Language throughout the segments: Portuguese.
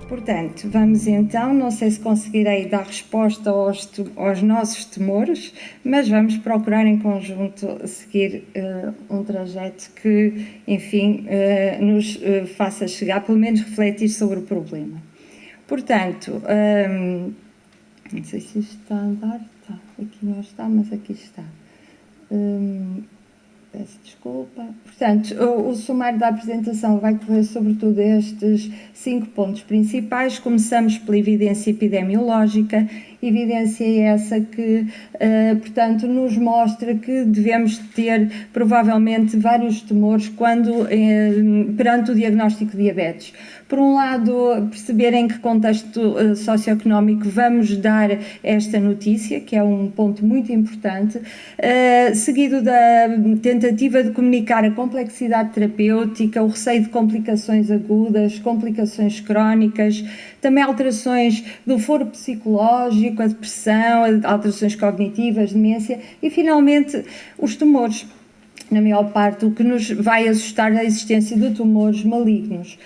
Portanto, vamos então, não sei se conseguirei dar resposta aos nossos temores, mas vamos procurar em conjunto seguir um trajeto que, enfim, nos faça chegar, pelo menos refletir sobre o problema. Portanto, não sei se isto está a andar, está, aqui não está, mas aqui está. Peço desculpa. Portanto, o sumário da apresentação vai correr sobretudo estes 5 pontos principais. Começamos pela evidência epidemiológica, evidência essa que, portanto, nos mostra que devemos ter provavelmente vários temores perante o diagnóstico de diabetes. Por um lado, perceber em que contexto socioeconómico vamos dar esta notícia, que é um ponto muito importante, seguido da tentativa de comunicar a complexidade terapêutica, o receio de complicações agudas, complicações crónicas, também alterações do foro psicológico, a depressão, alterações cognitivas, demência e, finalmente, os tumores. Na maior parte, o que nos vai assustar é a existência de tumores malignos.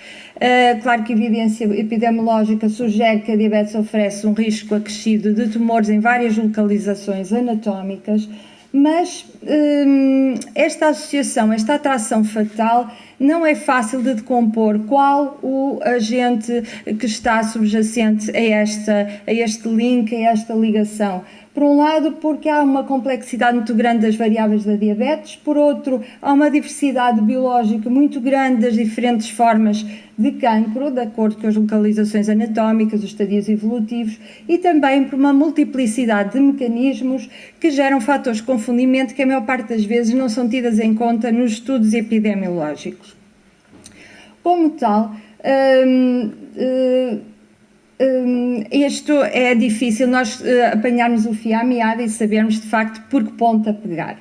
Claro que a evidência epidemiológica sugere que a diabetes oferece um risco acrescido de tumores em várias localizações anatómicas, mas esta associação, esta atração fatal, não é fácil de decompor qual o agente que está subjacente a este link, a esta ligação. Por um lado, porque há uma complexidade muito grande das variáveis da diabetes, por outro, há uma diversidade biológica muito grande das diferentes formas de cancro, de acordo com as localizações anatómicas, os estadios evolutivos, e também por uma multiplicidade de mecanismos que geram fatores de confundimento que a maior parte das vezes não são tidas em conta nos estudos epidemiológicos. Como tal, isto é difícil nós apanharmos o fio à meada e sabermos de facto por que ponta pegar.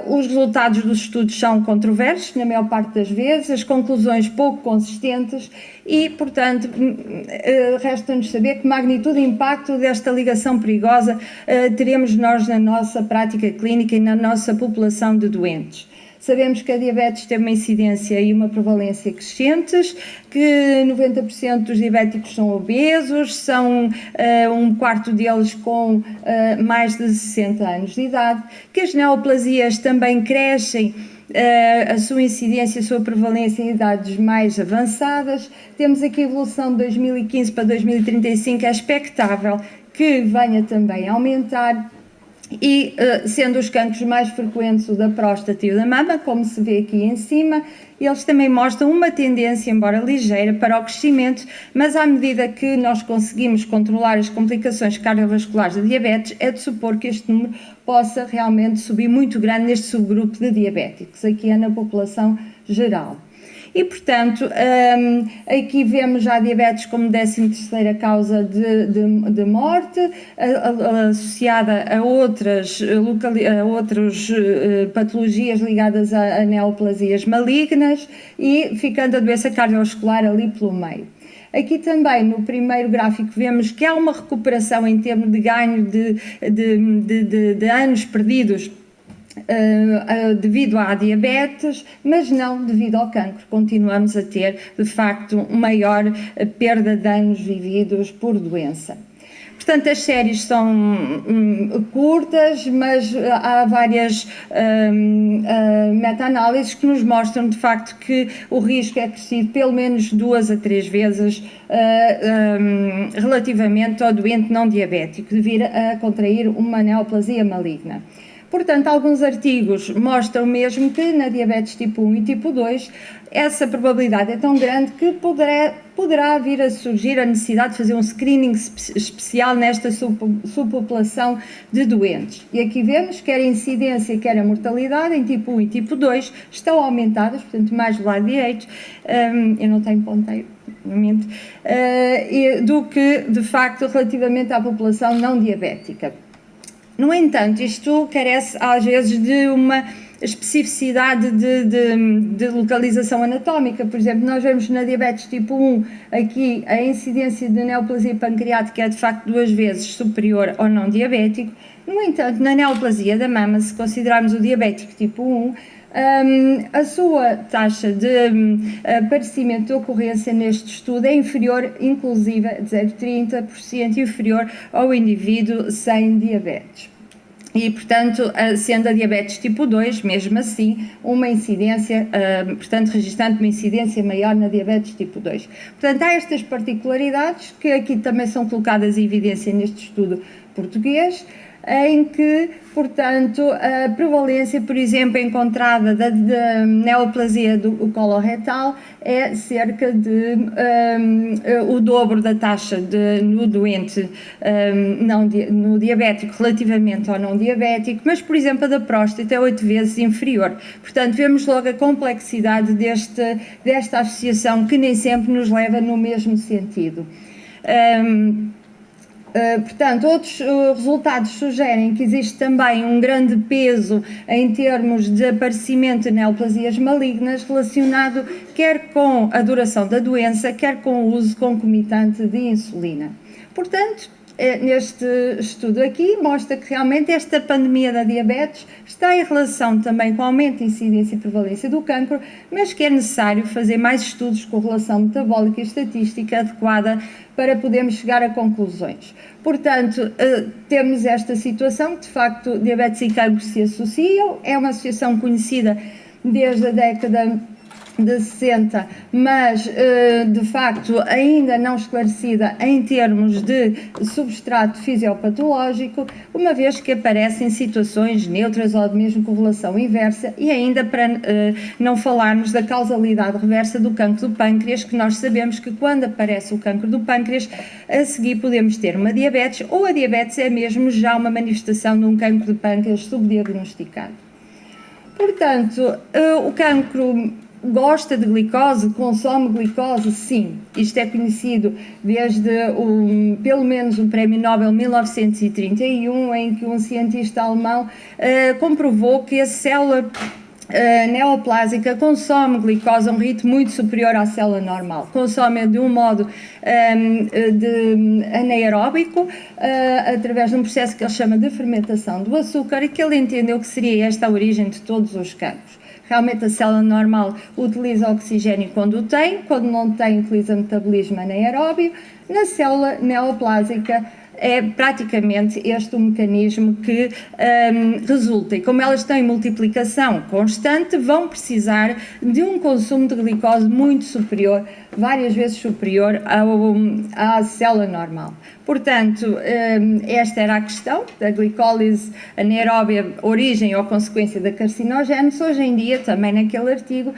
Os resultados dos estudos são controversos, na maior parte das vezes, as conclusões pouco consistentes e, portanto, resta-nos saber que magnitude e impacto desta ligação perigosa teremos nós na nossa prática clínica e na nossa população de doentes. Sabemos que a diabetes tem uma incidência e uma prevalência crescentes, que 90% dos diabéticos são obesos, são um quarto deles com mais de 60 anos de idade, que as neoplasias também crescem a sua incidência, a sua prevalência em idades mais avançadas. Temos aqui a evolução de 2015 para 2035, é expectável que venha também a aumentar. E sendo os cancros mais frequentes o da próstata e o da mama, como se vê aqui em cima, eles também mostram uma tendência, embora ligeira, para o crescimento, mas à medida que nós conseguimos controlar as complicações cardiovasculares da diabetes, é de supor que este número possa realmente subir muito grande neste subgrupo de diabéticos, aqui é na população geral. E, portanto, aqui vemos já a diabetes como 13ª causa de morte, associada a outras patologias ligadas a neoplasias malignas e ficando a doença cardiovascular ali pelo meio. Aqui também, no primeiro gráfico, vemos que há uma recuperação em termos de ganho de anos perdidos devido à diabetes, mas não devido ao cancro. Continuamos a ter, de facto, maior perda de anos vividos por doença. Portanto, as séries são curtas, mas há várias meta-análises que nos mostram, de facto, que o risco é crescido pelo menos 2 a 3 vezes relativamente ao doente não diabético, de vir a contrair uma neoplasia maligna. Portanto, alguns artigos mostram mesmo que na diabetes tipo 1 e tipo 2 essa probabilidade é tão grande que poderá vir a surgir a necessidade de fazer um screening especial nesta subpopulação de doentes. E aqui vemos que quer a incidência, quer a mortalidade em tipo 1 e tipo 2 estão aumentadas, portanto mais do lado direito, eu não tenho ponteiro, obviamente, do que de facto relativamente à população não diabética. No entanto, isto carece às vezes de uma especificidade de localização anatómica. Por exemplo, nós vemos na diabetes tipo 1, aqui a incidência de neoplasia pancreática é de facto 2 vezes superior ao não diabético. No entanto, na neoplasia da mama, se considerarmos o diabético tipo 1, A sua taxa de aparecimento de ocorrência neste estudo é inferior, inclusive, de 0,30% inferior ao indivíduo sem diabetes. E, portanto, sendo a diabetes tipo 2, mesmo assim, uma incidência, portanto, registando uma incidência maior na diabetes tipo 2. Portanto, há estas particularidades que aqui também são colocadas em evidência neste estudo português, em que, portanto, a prevalência, por exemplo, encontrada da neoplasia do coloretal é cerca de o dobro da taxa no doente no diabético relativamente ao não diabético, mas, por exemplo, a da próstata é 8 vezes inferior. Portanto, vemos logo a complexidade desta associação que nem sempre nos leva no mesmo sentido. Portanto, outros resultados sugerem que existe também um grande peso em termos de aparecimento de neoplasias malignas relacionado quer com a duração da doença, quer com o uso concomitante de insulina. Portanto, neste estudo aqui mostra que realmente esta pandemia da diabetes está em relação também com o aumento de incidência e prevalência do cancro, mas que é necessário fazer mais estudos com relação metabólica e estatística adequada para podermos chegar a conclusões. Portanto, temos esta situação que, de facto, diabetes e cancro se associam, é uma associação conhecida desde a década de 60, mas de facto ainda não esclarecida em termos de substrato fisiopatológico, uma vez que aparecem situações neutras ou mesmo correlação inversa, e ainda para não falarmos da causalidade reversa do cancro do pâncreas, que nós sabemos que quando aparece o cancro do pâncreas, a seguir podemos ter uma diabetes, ou a diabetes é mesmo já uma manifestação de um cancro de pâncreas subdiagnosticado. Portanto, o cancro gosta de glicose, consome glicose? Sim. Isto é conhecido desde pelo menos o Prémio Nobel 1931, em que um cientista alemão comprovou que a célula neoplásica consome glicose a um ritmo muito superior à célula normal. Consome de um modo anaeróbico, através de um processo que ele chama de fermentação do açúcar, e que ele entendeu que seria esta a origem de todos os cancros. Realmente a célula normal utiliza oxigênio quando não tem utiliza metabolismo anaeróbio. Na célula neoplásica é praticamente este o mecanismo que resulta, e como elas têm multiplicação constante, vão precisar de um consumo de glicose muito superior, várias vezes superior à célula normal. Portanto, esta era a questão da glicólise anaeróbia, origem ou consequência da carcinogénese. Hoje em dia, também naquele artigo,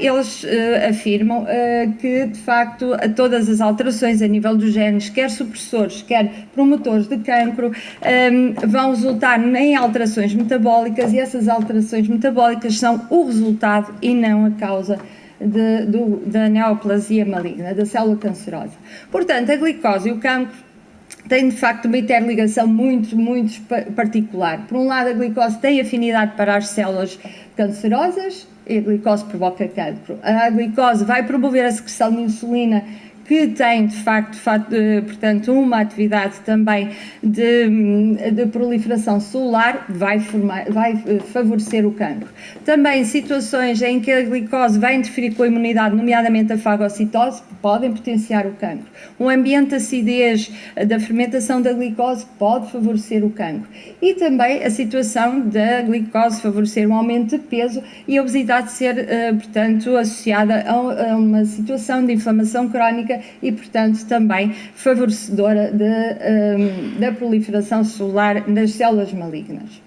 eles afirmam que, de facto, todas as alterações a nível dos genes, quer supressores, quer promotores de cancro, vão resultar em alterações metabólicas, e essas alterações metabólicas são o resultado e não a causa da neoplasia maligna, da célula cancerosa. Portanto, a glicose e o cancro têm de facto uma interligação muito particular. Por um lado, a glicose tem afinidade para as células cancerosas, e a glicose provoca cancro. A glicose vai promover a secreção de insulina, que tem de facto, portanto, uma atividade também de proliferação celular, vai favorecer o cancro. Também situações em que a glicose vai interferir com a imunidade, nomeadamente a fagocitose, podem potenciar o cancro. Um ambiente de acidez da fermentação da glicose pode favorecer o cancro. E também a situação da glicose favorecer um aumento de peso e a obesidade ser, portanto, associada a uma situação de inflamação crónica e, portanto, também favorecedora da proliferação celular nas células malignas.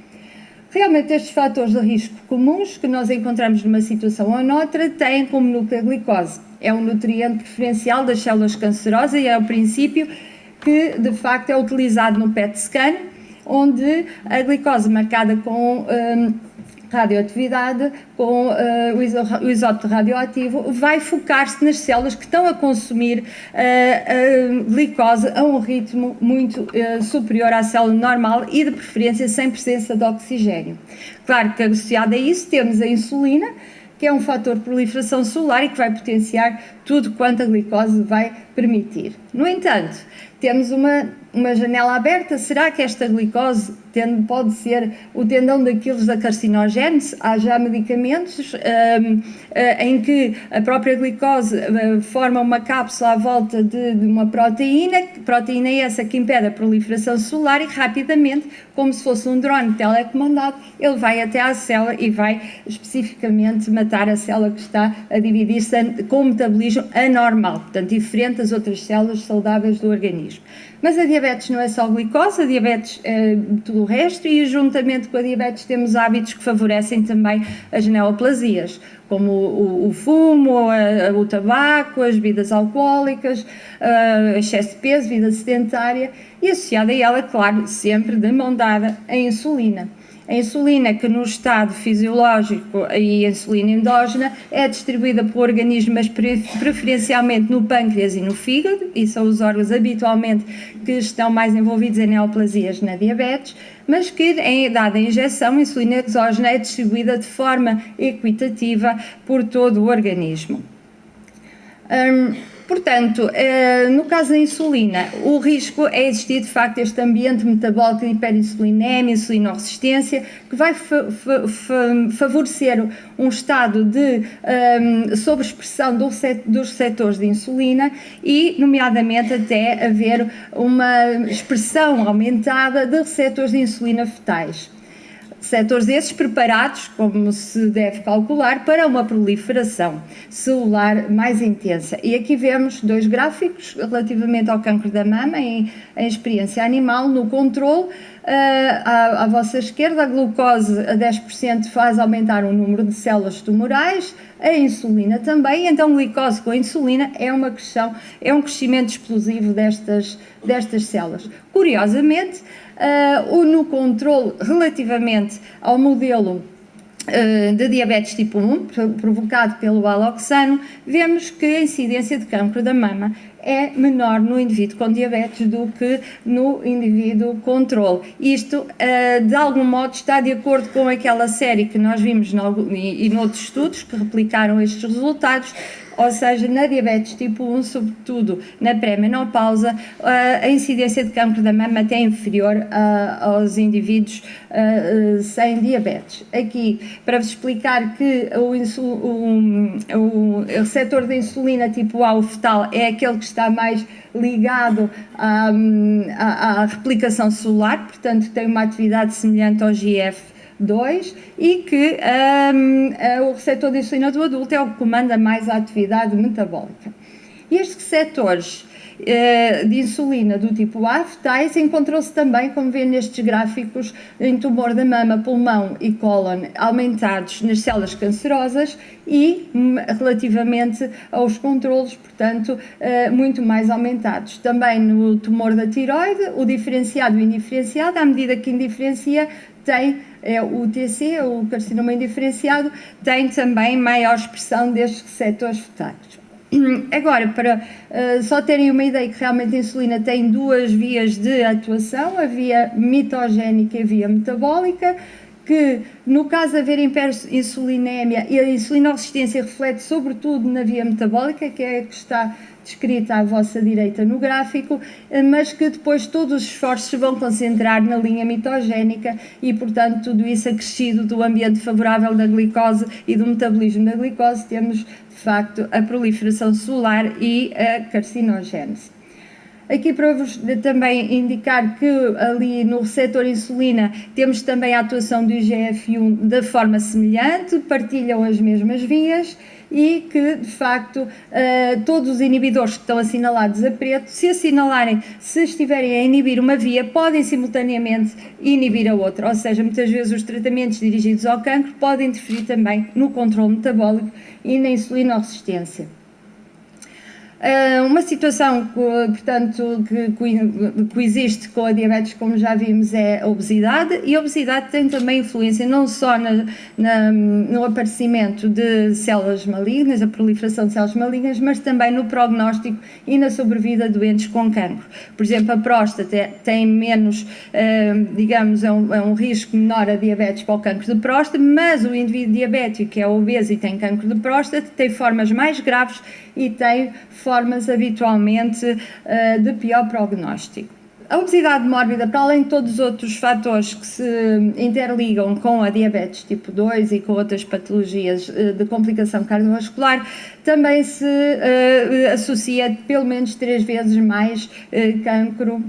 Realmente, estes fatores de risco comuns que nós encontramos numa situação ou noutra têm como núcleo a glicose. É um nutriente preferencial das células cancerosas e é o princípio que, de facto, é utilizado no PET scan, onde a glicose marcada com radioatividade, com o isótopo radioativo, vai focar-se nas células que estão a consumir a glicose a um ritmo muito superior à célula normal e, de preferência, sem presença de oxigênio. Claro que, associado a isso, temos a insulina, que é um fator de proliferação celular e que vai potenciar tudo quanto a glicose vai permitir. No entanto, temos uma janela aberta. Será que esta glicose pode ser o tendão daqueles da carcinogénese? Há já medicamentos em que a própria glicose forma uma cápsula à volta de uma proteína essa que impede a proliferação celular, e rapidamente, como se fosse um drone telecomandado, ele vai até à célula e vai especificamente matar a célula que está a dividir-se com um metabolismo anormal, portanto diferente das outras células saudáveis do organismo. Mas a diabetes não é só glicose, a diabetes é tudo o resto, e juntamente com a diabetes temos hábitos que favorecem também as neoplasias, como o fumo, o tabaco, as bebidas alcoólicas, excesso de peso, vida sedentária, e associada a ela, claro, sempre de mão dada, a insulina. A insulina, que no estado fisiológico e a insulina endógena, é distribuída pelo organismo, mas preferencialmente no pâncreas e no fígado, e são os órgãos habitualmente que estão mais envolvidos em neoplasias na diabetes, mas que, dada a injeção, a insulina exógena é distribuída de forma equitativa por todo o organismo. Portanto, no caso da insulina, o risco é existir de facto este ambiente metabólico de hiperinsulinemia, insulinoresistência, que vai favorecer um estado de sobreexpressão dos receptores de insulina e, nomeadamente, até haver uma expressão aumentada de receptores de insulina fetais. Receptores esses preparados, como se deve calcular, para uma proliferação celular mais intensa. E aqui vemos dois gráficos relativamente ao cancro da mama em experiência animal. No controle, à vossa esquerda, a glucose a 10% faz aumentar o número de células tumorais, a insulina também, então glicose com insulina é um crescimento explosivo destas células. Curiosamente, no controle relativamente ao modelo de diabetes tipo 1, provocado pelo aloxano, vemos que a incidência de cancro da mama é menor no indivíduo com diabetes do que no indivíduo controle. Isto, de algum modo, está de acordo com aquela série que nós vimos e noutros estudos que replicaram estes resultados, ou seja, na diabetes tipo 1, sobretudo na pré-menopausa, a incidência de cancro da mama até é inferior aos indivíduos sem diabetes. Aqui, para vos explicar que o receptor de insulina tipo A, o fetal, é aquele que está mais ligado à replicação celular, portanto tem uma atividade semelhante ao GF2, e que o receptor de insulina do adulto é o que comanda mais a atividade metabólica. E estes receptores de insulina do tipo A fetais encontrou-se também, como vê nestes gráficos, em tumor da mama, pulmão e cólon aumentados nas células cancerosas e relativamente aos controlos, portanto, muito mais aumentados. Também no tumor da tiroide, o diferenciado e o indiferenciado, à medida que indiferencia, tem o TC, o carcinoma indiferenciado, tem também maior expressão destes receptores fetais. Agora, para só terem uma ideia que realmente a insulina tem duas vias de atuação, a via mitogénica e a via metabólica, que no caso de haver hiperinsulinémia, e a insulinoresistência reflete sobretudo na via metabólica, que é a que está descrita à vossa direita no gráfico, mas que depois todos os esforços se vão concentrar na linha mitogénica e, portanto, tudo isso acrescido do ambiente favorável da glicose e do metabolismo da glicose, temos de facto a proliferação celular e a carcinogénese. Aqui para vos também indicar que ali no receptor insulina temos também a atuação do IGF-1 de forma semelhante, partilham as mesmas vias e que, de facto, todos os inibidores que estão assinalados a preto, se estiverem a inibir uma via, podem simultaneamente inibir a outra, ou seja, muitas vezes os tratamentos dirigidos ao cancro podem interferir também no controle metabólico e na insulinoresistência. Uma situação, portanto, que coexiste com a diabetes, como já vimos, é a obesidade, e a obesidade tem também influência não só no aparecimento de células malignas, a proliferação de células malignas, mas também no prognóstico e na sobrevida de doentes com cancro. Por exemplo, a próstata tem menos, digamos, é um risco menor a diabetes para o cancro de próstata, mas o indivíduo diabético que é obeso e tem cancro de próstata tem formas mais graves e tem formas habitualmente de pior prognóstico. A obesidade mórbida, para além de todos os outros fatores que se interligam com a diabetes tipo 2 e com outras patologias de complicação cardiovascular, também se associa pelo menos 3 vezes mais cancro.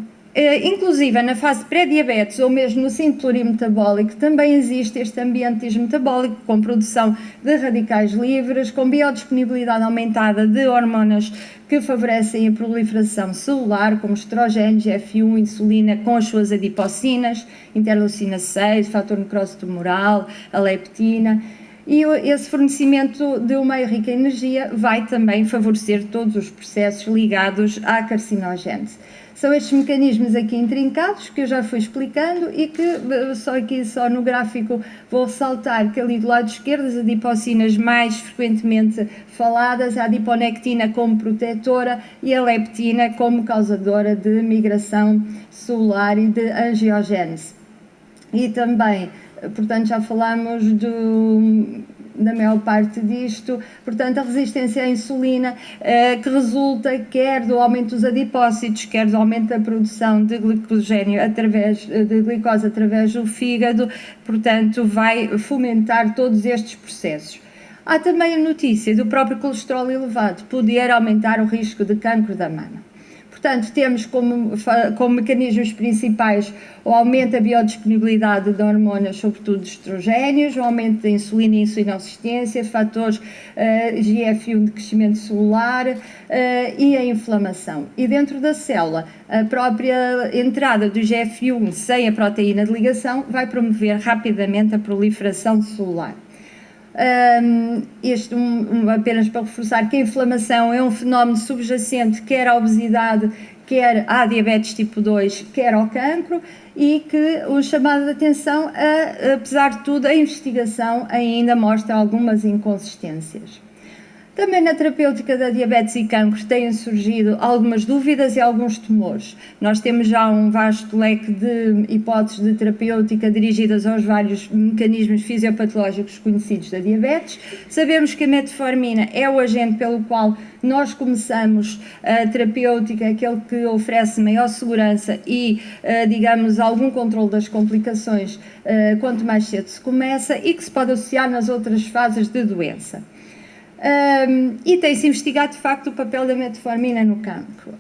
Inclusive na fase pré-diabetes ou mesmo no síndrome plurimetabólico também existe este ambiente dismetabólico com produção de radicais livres, com biodisponibilidade aumentada de hormonas que favorecem a proliferação celular, como estrogênios, F1, insulina, com as suas adipocinas, interleucina 6, fator necrose tumoral, a leptina. E esse fornecimento de um meio rico em energia vai também favorecer todos os processos ligados à carcinogênese. São estes mecanismos aqui intrincados que eu já fui explicando e que só no gráfico vou ressaltar que ali do lado esquerdo as adipocinas mais frequentemente faladas, a adiponectina como protetora e a leptina como causadora de migração celular e de angiogênese. E também, portanto, já falamos da maior parte disto, portanto a resistência à insulina que resulta quer do aumento dos adipócitos, quer do aumento da produção de glicogênio de glicose através do fígado, portanto vai fomentar todos estes processos. Há também a notícia do próprio colesterol elevado poder aumentar o risco de cancro da mama. Portanto, temos como mecanismos principais o aumento da biodisponibilidade de hormonas, sobretudo de estrogénios, o aumento da insulina e insulinossistência, fatores GF1 de crescimento celular e a inflamação. E dentro da célula, a própria entrada do GF1 sem a proteína de ligação vai promover rapidamente a proliferação celular. Apenas para reforçar que a inflamação é um fenómeno subjacente quer à obesidade, quer à diabetes tipo 2, quer ao cancro, e que o chamado de atenção, apesar de tudo, a investigação ainda mostra algumas inconsistências. Também na terapêutica da diabetes e cancro têm surgido algumas dúvidas e alguns temores. Nós temos já um vasto leque de hipóteses de terapêutica dirigidas aos vários mecanismos fisiopatológicos conhecidos da diabetes. Sabemos que a metformina é o agente pelo qual nós começamos a terapêutica, aquele que oferece maior segurança e, digamos, algum controle das complicações quanto mais cedo se começa e que se pode associar nas outras fases de doença. E tem-se investigado de facto o papel da metformina no cancro.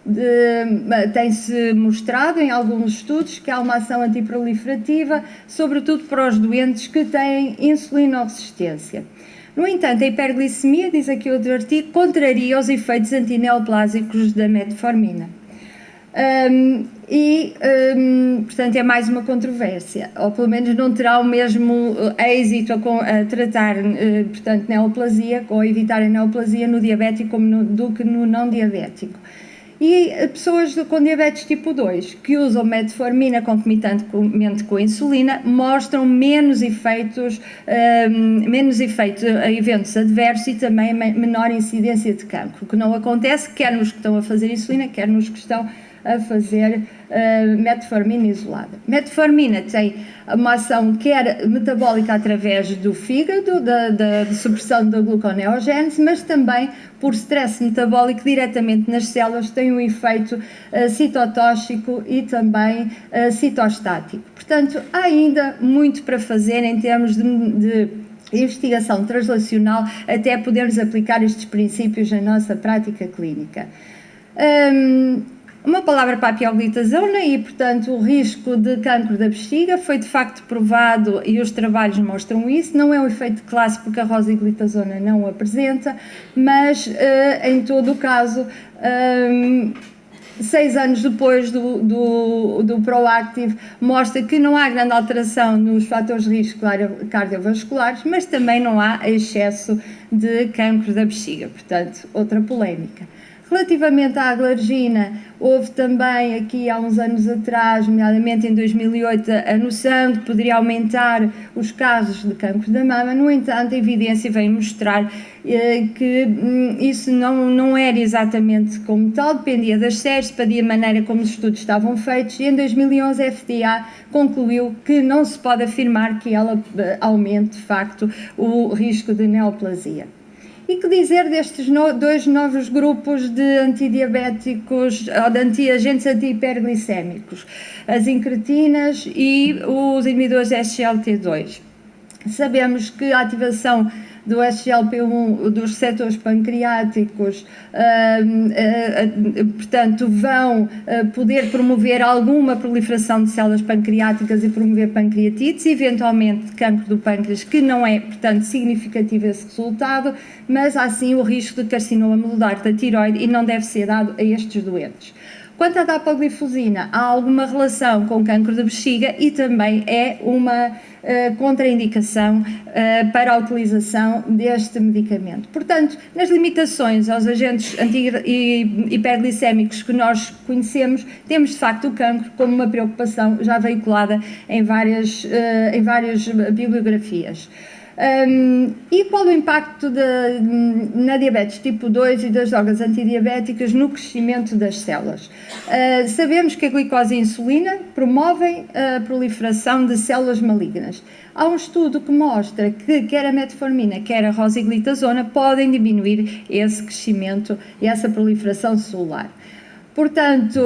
Tem-se mostrado em alguns estudos que há uma ação antiproliferativa, sobretudo para os doentes que têm insulinoresistência. No entanto, a hiperglicemia, diz aqui outro artigo, contraria os efeitos antineoplásicos da metformina. Portanto, é mais uma controvérsia, ou pelo menos não terá o mesmo êxito a tratar, portanto, neoplasia ou evitar a neoplasia no diabético do que no não diabético. E pessoas com diabetes tipo 2 que usam metformina concomitantemente com a insulina mostram menos efeitos a eventos adversos e também menor incidência de cancro, que não acontece quer nos que estão a fazer insulina, quer nos que estão a fazer metformina isolada. Metformina tem uma ação quer metabólica através do fígado, da supressão da gluconeogênese, mas também por stress metabólico diretamente nas células, tem um efeito citotóxico e também citostático. Portanto, há ainda muito para fazer em termos de investigação translacional até podermos aplicar estes princípios na nossa prática clínica. Uma palavra para a pioglitazona e, portanto, o risco de cancro da bexiga foi de facto provado e os trabalhos mostram isso. Não é um efeito de classe porque a rosiglitazona não o apresenta, mas em todo o caso, 6 anos depois do Proactive, mostra que não há grande alteração nos fatores de risco cardiovasculares, mas também não há excesso de cancro da bexiga, portanto, outra polémica. Relativamente à glargina, houve também aqui há uns anos atrás, nomeadamente em 2008, a noção de que poderia aumentar os casos de cancro da mama. No entanto, a evidência vem mostrar que isso não era exatamente como tal, dependia das séries, dependia da maneira como os estudos estavam feitos, e em 2011 a FDA concluiu que não se pode afirmar que ela aumente de facto o risco de neoplasia. E que dizer destes dois novos grupos de antidiabéticos ou de agentes antihiperglicémicos, as incretinas e os inibidores SGLT2? Sabemos que a ativação do SGLT1, dos receptores pancreáticos, portanto, vão poder promover alguma proliferação de células pancreáticas e promover pancreatites, eventualmente cancro do pâncreas, que não é, portanto, significativo esse resultado, mas há sim o risco de carcinoma medular da tiroide e não deve ser dado a estes doentes. Quanto à dapaglifosina, há alguma relação com o cancro de bexiga e também é uma contraindicação para a utilização deste medicamento. Portanto, nas limitações aos agentes hiperglicémicos que nós conhecemos, temos de facto o cancro como uma preocupação já veiculada em várias bibliografias. E qual o impacto na diabetes tipo 2 e das drogas antidiabéticas no crescimento das células? Sabemos que a glicose e a insulina promovem a proliferação de células malignas. Há um estudo que mostra que quer a metformina, quer a rosiglitazona podem diminuir esse crescimento e essa proliferação celular. Portanto,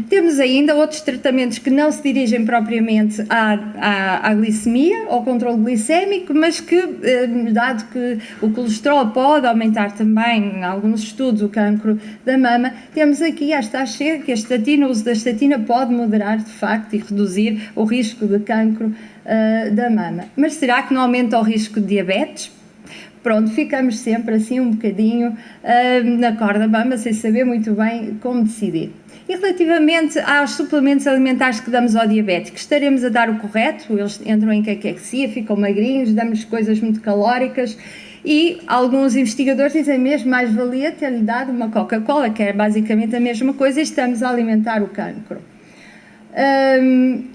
temos ainda outros tratamentos que não se dirigem propriamente à glicemia, ao controle glicémico, mas que, dado que o colesterol pode aumentar também, em alguns estudos, o cancro da mama, temos aqui esta achega que a estatina, o uso da estatina pode moderar, de facto, e reduzir o risco de cancro da mama. Mas será que não aumenta o risco de diabetes? Pronto, ficamos sempre assim um bocadinho na corda bamba, sem saber muito bem como decidir. E relativamente aos suplementos alimentares que damos ao diabético, estaremos a dar o correto? Eles entram em caquexia, ficam magrinhos, damos coisas muito calóricas e alguns investigadores dizem mesmo mais valia ter-lhe dado uma Coca-Cola, que é basicamente a mesma coisa, e estamos a alimentar o cancro.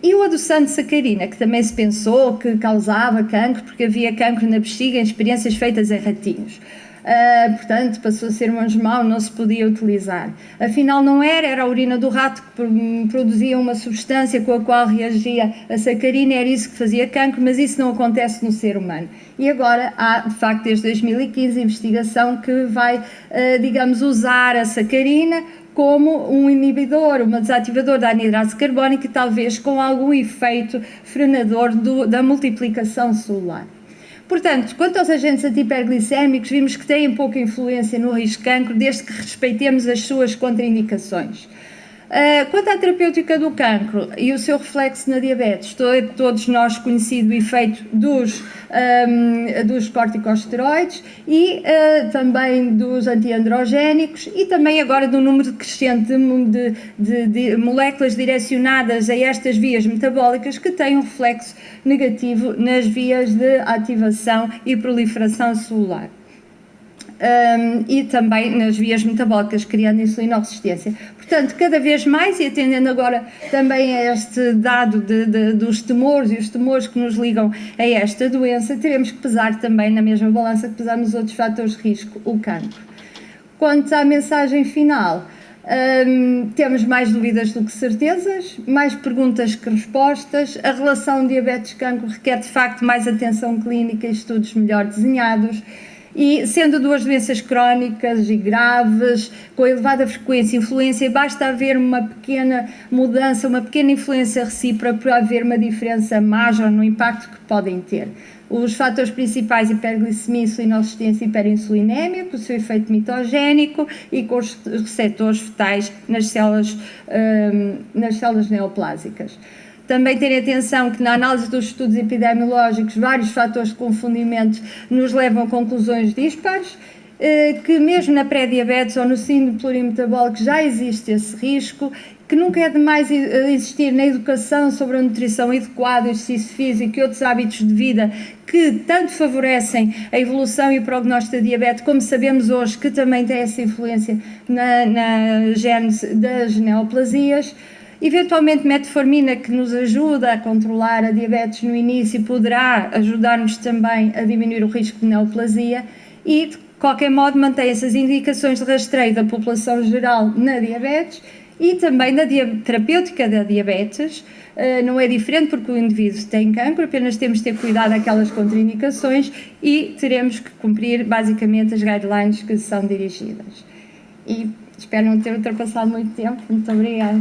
E o adoçante de sacarina, que também se pensou que causava cancro, porque havia cancro na bexiga em experiências feitas em ratinhos. Portanto, passou a ser um anjo mau, não se podia utilizar. Afinal, não era a urina do rato que produzia uma substância com a qual reagia a sacarina, era isso que fazia cancro, mas isso não acontece no ser humano. E agora há, de facto, desde 2015, investigação que vai, digamos, usar a sacarina como um inibidor, um desativador da anidrase carbónica, talvez com algum efeito frenador da multiplicação celular. Portanto, quanto aos agentes antihiperglicémicos, vimos que têm pouca influência no risco de cancro, desde que respeitemos as suas contraindicações. Quanto à terapêutica do cancro e o seu reflexo na diabetes, todos nós conhecido o efeito dos corticosteroides e também dos antiandrogénicos e também agora do número crescente de moléculas direcionadas a estas vias metabólicas que têm um reflexo negativo nas vias de ativação e proliferação celular. E também nas vias metabólicas, criando insulinoresistência. Portanto, cada vez mais, e atendendo agora também a este dado dos tumores e os tumores que nos ligam a esta doença, teremos que pesar também na mesma balança que pesamos outros fatores de risco, o cancro. Quanto à mensagem final, temos mais dúvidas do que certezas, mais perguntas que respostas. A relação diabetes-cancro requer de facto mais atenção clínica e estudos melhor desenhados. E sendo duas doenças crónicas e graves, com elevada frequência e influência, basta haver uma pequena mudança, uma pequena influência recíproca para haver uma diferença major no impacto que podem ter. Os fatores principais, hiperglicemia, insulinoresistência e hiperinsulinémia, com o seu efeito mitogénico e com os receptores fetais nas células neoplásicas. Também terem atenção que na análise dos estudos epidemiológicos vários fatores de confundimento nos levam a conclusões dispares, que mesmo na pré-diabetes ou no síndrome plurimetabólico já existe esse risco, que nunca é demais existir na educação sobre a nutrição adequada, exercício físico e outros hábitos de vida que tanto favorecem a evolução e o prognóstico da diabetes, como sabemos hoje que também tem essa influência na gênese das neoplasias. Eventualmente metformina, que nos ajuda a controlar a diabetes no início, poderá ajudar-nos também a diminuir o risco de neoplasia e, de qualquer modo, mantém essas indicações de rastreio da população geral na diabetes e também da terapêutica da diabetes. Não é diferente porque o indivíduo tem cancro, apenas temos de ter cuidado daquelas contraindicações e teremos que cumprir basicamente as guidelines que são dirigidas. E espero não ter ultrapassado muito tempo. Muito obrigada.